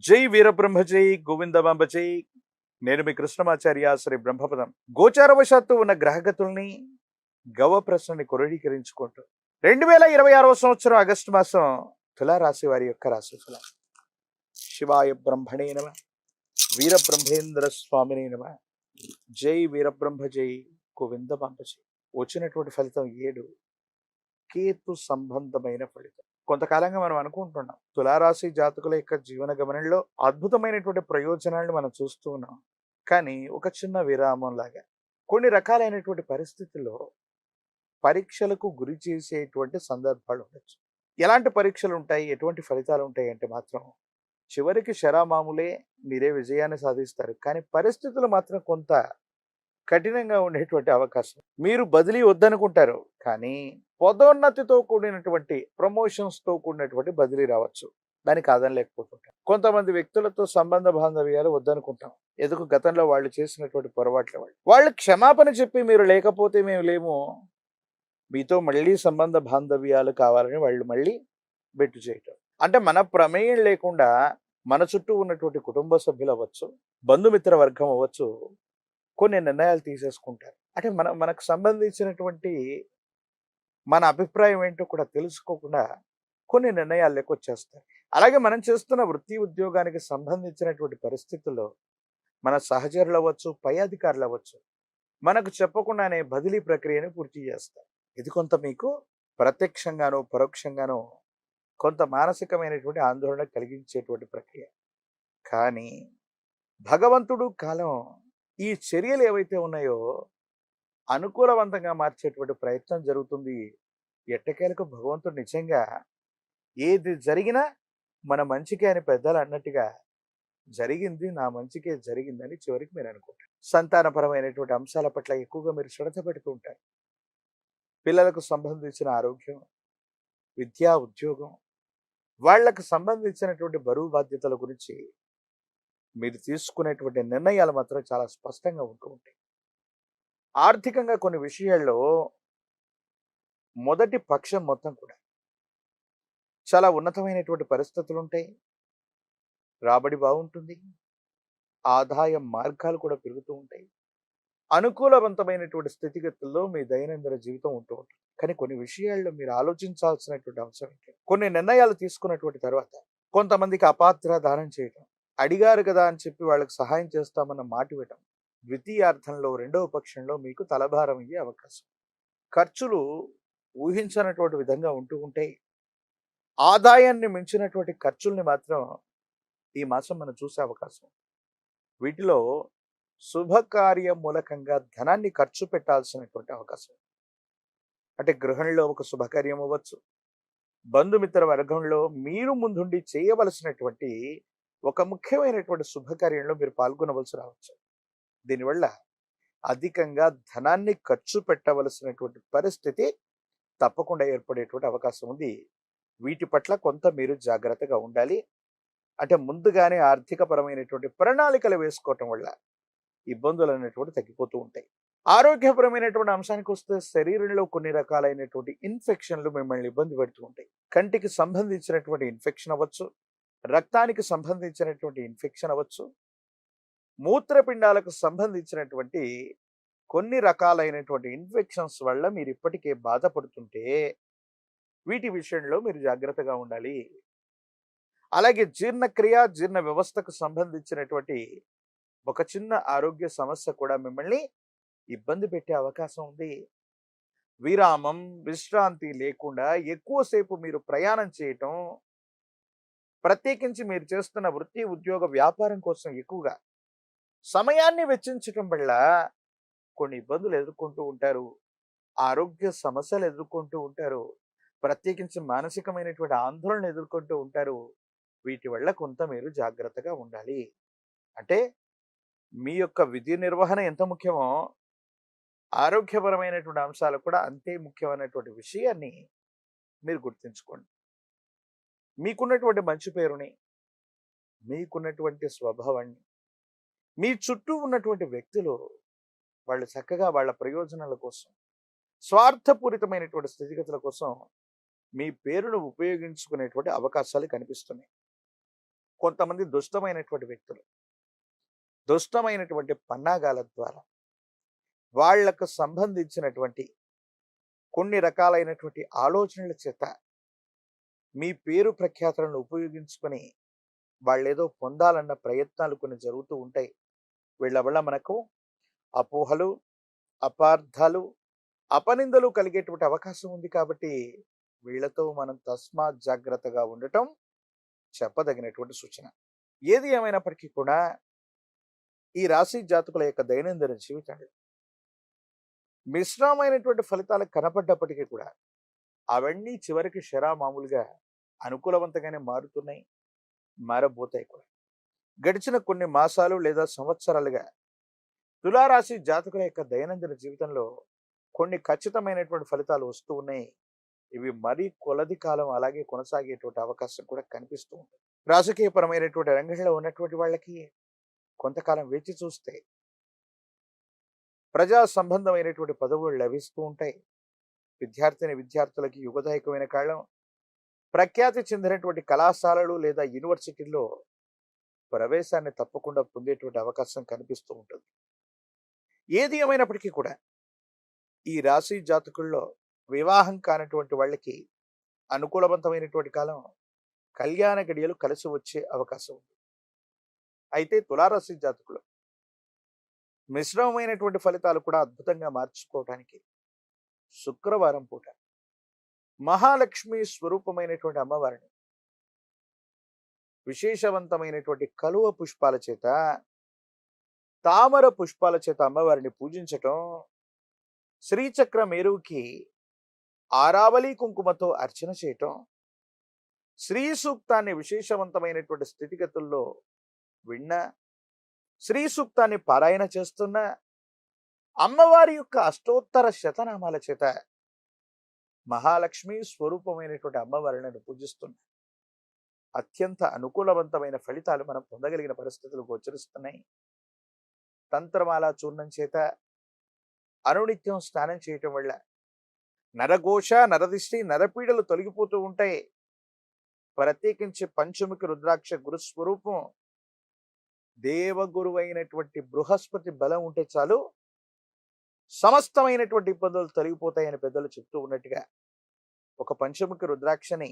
జై వీరబ్రహ్మ జై గోవిందమాంబ జై. నేను మీ కృష్ణమాచార్య శ్రీ బ్రహ్మపదం. గోచారవశాత్తు ఉన్న గ్రహగతుల్ని గవ ప్రశ్నని క్రోడీకరించుకుంటూ 2026 సంవత్సరం ఆగస్టు మాసం తులారాశి వారి యొక్క రాశి ఫలం. శివాయ బ్రహ్మణే నమ, వీరబ్రహ్మేంద్ర స్వామినే నమ. జై వీరబ్రహ్మ జై గోవిందమాంబ జై. వచ్చినటువంటి ఫలితం 7, కేతు సంబంధమైన ఫలితం. కొంతకాలంగా మనం అనుకుంటున్నాం తులారాశి జాతకుల యొక్క జీవన గమనంలో అద్భుతమైనటువంటి ప్రయోజనాలను మనం చూస్తూ ఉన్నాం. కానీ ఒక చిన్న విరామం లాగా కొన్ని రకాలైనటువంటి పరిస్థితుల్లో పరీక్షలకు గురి చేసేటువంటి సందర్భాలు ఉండొచ్చు. ఎలాంటి పరీక్షలు ఉంటాయి, ఎటువంటి ఫలితాలు ఉంటాయి అంటే మాత్రం చివరికి శరామామూలే, మీరే విజయాన్ని సాధిస్తారు. కానీ పరిస్థితులు మాత్రం కొంత కఠినంగా ఉండేటువంటి అవకాశం. మీరు బదిలీ వద్దనుకుంటారు, కానీ పదోన్నతితో కూడినటువంటి ప్రమోషన్స్తో కూడినటువంటి బదిలీ రావచ్చు. దానికి కాదనలేకపోతుంటాం. కొంతమంది వ్యక్తులతో సంబంధ బాంధవ్యాలు వద్దనుకుంటాం. ఎందుకు? గతంలో వాళ్ళు చేసినటువంటి పొరపాట్ల వాళ్ళు క్షమాపణ చెప్పి మీరు లేకపోతే మేము లేము, మీతో మళ్ళీ సంబంధ బాంధవ్యాలు కావాలని వాళ్ళు మళ్ళీ బెట్టు చేయటం. అంటే మన ప్రమేయం లేకుండా మన చుట్టూ ఉన్నటువంటి కుటుంబ సభ్యులు అవ్వచ్చు, బంధుమిత్ర వర్గం అవ్వచ్చు, కొన్ని నిర్ణయాలు తీసేసుకుంటారు. అంటే మనకు సంబంధించినటువంటి మన అభిప్రాయం ఏంటో కూడా తెలుసుకోకుండా కొన్ని నిర్ణయాలు లెక్కొచ్చేస్తారు. అలాగే మనం చేస్తున్న వృత్తి ఉద్యోగానికి సంబంధించినటువంటి పరిస్థితుల్లో మన సహచరులు అవ్వచ్చు, పై అధికారులు అవ్వచ్చు, మనకు చెప్పకుండానే బదిలీ ప్రక్రియను పూర్తి చేస్తారు. ఇది కొంత మీకు ప్రత్యక్షంగానో పరోక్షంగానో కొంత మానసికమైనటువంటి ఆందోళన కలిగించేటువంటి ప్రక్రియ. కానీ భగవంతుడు కాలం ఈ చర్యలు ఏవైతే ఉన్నాయో అనుకూలవంతంగా మార్చేటువంటి ప్రయత్నం జరుగుతుంది. ఎట్టకేలకు భగవంతుడు నిజంగా ఏది జరిగినా మన మంచికే అని పెద్దలు అన్నట్టుగా జరిగింది నా మంచికే జరిగిందని చివరికి మీరు అనుకుంటారు. సంతానపరమైనటువంటి అంశాల పట్ల ఎక్కువగా మీరు శ్రద్ధ పెడుతూ ఉంటారు. పిల్లలకు సంబంధించిన ఆరోగ్యం, విద్యా, ఉద్యోగం, వాళ్లకు సంబంధించినటువంటి బరువు బాధ్యతల గురించి మీరు తీసుకునేటువంటి నిర్ణయాలు మాత్రం చాలా స్పష్టంగా ఉంటూ ఉంటాయి. ఆర్థికంగా కొన్ని విషయాల్లో మొదటి పక్షం మొత్తం కూడా చాలా ఉన్నతమైనటువంటి పరిస్థితులు ఉంటాయి. రాబడి బాగుంటుంది, ఆదాయ మార్గాలు కూడా పెరుగుతూ ఉంటాయి. అనుకూలవంతమైనటువంటి స్థితిగతుల్లో మీ దైనందిన జీవితం ఉంటూ ఉంటుంది. కానీ కొన్ని విషయాల్లో మీరు ఆలోచించాల్సినటువంటి అంశం ఏంటి? కొన్ని నిర్ణయాలు తీసుకున్నటువంటి తర్వాత కొంతమందికి అపాత్ర దానం చేయటం, అడిగారు కదా అని చెప్పి వాళ్ళకి సహాయం చేస్తామన్న మాట ఇవ్వటం, ద్వితీయార్థంలో రెండవ పక్షంలో మీకు తలభారం అయ్యే అవకాశం. ఖర్చులు ఊహించినటువంటి విధంగా ఉంటూ ఉంటాయి. ఆదాయాన్ని మించినటువంటి ఖర్చుల్ని మాత్రం ఈ మాసం మనం చూసే అవకాశం. వీటిలో శుభకార్య మూలకంగా ధనాన్ని ఖర్చు పెట్టాల్సినటువంటి అవకాశం. అంటే గృహంలో ఒక శుభకార్యం అవ్వచ్చు, బంధుమిత్ర వర్గంలో మీరు ముందుండి చేయవలసినటువంటి ఒక ముఖ్యమైనటువంటి శుభకార్యంలో మీరు పాల్గొనవలసి రావచ్చు. దీనివల్ల అధికంగా ధనాన్ని ఖర్చు పెట్టవలసినటువంటి పరిస్థితి తప్పకుండా ఏర్పడేటువంటి అవకాశం ఉంది. వీటి పట్ల కొంత మీరు జాగ్రత్తగా ఉండాలి. అంటే ముందుగానే ఆర్థిక పరమైనటువంటి ప్రణాళికలు వేసుకోవటం వల్ల ఇబ్బందులు అనేటువంటి తగ్గిపోతూ ఉంటాయి. ఆరోగ్యపరమైనటువంటి అంశానికి వస్తే శరీరంలో కొన్ని రకాలైనటువంటి ఇన్ఫెక్షన్లు మిమ్మల్ని ఇబ్బంది పెడుతూ ఉంటాయి. కంటికి సంబంధించినటువంటి ఇన్ఫెక్షన్ అవ్వచ్చు, రక్తానికి సంబంధించినటువంటి ఇన్ఫెక్షన్ అవ్వచ్చు, మూత్రపిండాలకు సంబంధించినటువంటి కొన్ని రకాలైనటువంటి ఇన్ఫెక్షన్స్ వల్ల మీరు ఇప్పటికే బాధపడుతుంటే వీటి విషయంలో మీరు జాగ్రత్తగా ఉండాలి. అలాగే జీర్ణక్రియ, జీర్ణ వ్యవస్థకు సంబంధించినటువంటి ఒక చిన్న ఆరోగ్య సమస్య కూడా మిమ్మల్ని ఇబ్బంది పెట్టే అవకాశం ఉంది. విరామం, విశ్రాంతి లేకుండా ఎక్కువసేపు మీరు ప్రయాణం చేయటం, ప్రత్యేకించి మీరు చేస్తున్న వృత్తి, ఉద్యోగ, వ్యాపారం కోసం ఎక్కువగా సమయాన్ని వెచ్చించటం వల్ల కొన్ని ఇబ్బందులు ఎదుర్కొంటూ ఉంటారు. ఆరోగ్య సమస్యలు ఎదుర్కొంటూ ఉంటారు. ప్రత్యేకించి మానసికమైనటువంటి ఆందోళన ఎదుర్కొంటూ ఉంటారు. వీటి వల్ల కొంత మీరు జాగ్రత్తగా ఉండాలి. అంటే మీ యొక్క విధి నిర్వహణ ఎంత ముఖ్యమో ఆరోగ్యపరమైనటువంటి అంశాలు కూడా అంతే ముఖ్యమైనటువంటి విషయాన్ని మీరు గుర్తుంచుకోండి. మీకున్నటువంటి మంచి పేరుని, మీకున్నటువంటి స్వభావాన్ని, మీ చుట్టూ ఉన్నటువంటి వ్యక్తులు వాళ్ళు చక్కగా వాళ్ళ ప్రయోజనాల కోసం, స్వార్థపూరితమైనటువంటి స్థితిగతుల కోసం మీ పేరును ఉపయోగించుకునేటువంటి అవకాశాలు కనిపిస్తున్నాయి. కొంతమంది దుష్టమైనటువంటి వ్యక్తులు దుష్టమైనటువంటి పన్నాగాల ద్వారా వాళ్లకు సంబంధించినటువంటి కొన్ని రకాలైనటువంటి ఆలోచనల చేత మీ పేరు ప్రఖ్యాతులను ఉపయోగించుకొని వాళ్ళేదో పొందాలన్న ప్రయత్నాలు కొన్ని జరుగుతూ ఉంటాయి. వీళ్ళ వల్ల మనకు అపోహలు, అపార్థాలు, అపనిందలు కలిగేటువంటి అవకాశం ఉంది. కాబట్టి వీళ్ళతో మనం తస్మాత్ జాగ్రత్తగా ఉండటం చెప్పదగినటువంటి సూచన. ఏది ఏమైనప్పటికీ కూడా ఈ రాశి జాతకుల యొక్క దైనందిన జీవితంలో మిశ్రమైనటువంటి ఫలితాలు కనపడ్డప్పటికీ కూడా అవన్నీ చివరికి మామూలుగా అనుకూలవంతంగానే మారుతున్నాయి, మారబోతాయి కూడా. గడిచిన కొన్ని మాసాలు లేదా సంవత్సరాలుగా తులారాశి జాతకుల యొక్క దైనందిన జీవితంలో కొన్ని ఖచ్చితమైనటువంటి ఫలితాలు వస్తూ ఉన్నాయి. ఇవి మరీ కొలది కాలం అలాగే కొనసాగేటువంటి అవకాశం కూడా కనిపిస్తూ ఉంది. రాజకీయపరమైనటువంటి రంగంలో ఉన్నటువంటి వాళ్ళకి కొంతకాలం వేచి చూస్తే ప్రజా సంబంధమైనటువంటి పదవులు లభిస్తూ ఉంటాయి. విద్యార్థులకి యుగదాయకమైన కాలం. ప్రఖ్యాతి చెందినటువంటి కళాశాలలు లేదా యూనివర్సిటీల్లో ప్రవేశాన్ని తప్పకుండా పొందేటువంటి అవకాశం కనిపిస్తూ ఉంటుంది. ఏది ఏమైనప్పటికీ కూడా ఈ రాశి జాతకుల్లో వివాహం కానటువంటి వాళ్ళకి అనుకూలవంతమైనటువంటి కాలం, కళ్యాణ గడియలు కలిసి వచ్చే అవకాశం ఉంది. అయితే తులారాశి జాతకులు మిశ్రమమైనటువంటి ఫలితాలు కూడా అద్భుతంగా మార్చుకోవటానికి శుక్రవారం పూట మహాలక్ష్మి స్వరూపమైనటువంటి అమ్మవారిని విశేషవంతమైనటువంటి కలువ పుష్పాల చేత, తామర పుష్పాల చేత అమ్మవారిని పూజించటం, శ్రీచక్ర మేరుకి ఆరావళి కుంకుమతో అర్చన చేయటం, శ్రీ సూక్తాన్ని విశేషవంతమైనటువంటి స్థితిగతుల్లో విన్న, శ్రీ సూక్తాన్ని పారాయణ చేస్తున్న, అమ్మవారి యొక్క అష్టోత్తర శతనామాల చేత మహాలక్ష్మి స్వరూపమైనటువంటి అమ్మవారిని పూజిస్తున్న అత్యంత అనుకూలవంతమైన ఫలితాలు మనం పొందగలిగిన పరిస్థితులు గోచరిస్తున్నాయి. తంత్రమాల చూర్ణం చేత అనునిత్యం స్నానం చేయటం వల్ల నరఘోష, నరదిష్టి, నరపీడలు తొలగిపోతూ ఉంటాయి. ప్రత్యేకించి పంచముఖి రుద్రాక్ష గురుస్వరూపం దేవగురు అయినటువంటి బృహస్పతి బలం ఉంటే చాలు, సమస్తమైనటువంటి ఇబ్బందులు తొలగిపోతాయని పెద్దలు చెప్తూ ఉన్నట్టుగా ఒక పంచముఖి రుద్రాక్షని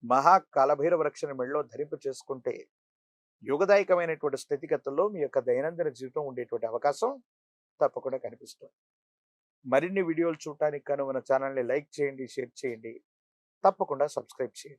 మహాకాలభైరవ వృక్షని మెళ్ళలో ధరింప చేసుకుంటే యుగదాయకమైనటువంటి స్థితిగతుల్లో మీ యొక్క దైనందిన జీవితం ఉండేటువంటి అవకాశం తప్పకుండా కనిపిస్తుంది. మరిన్ని వీడియోలు చూడటానికి కనుక మన ఛానల్ని లైక్ చేయండి, షేర్ చేయండి, తప్పకుండా సబ్స్క్రైబ్ చేయండి.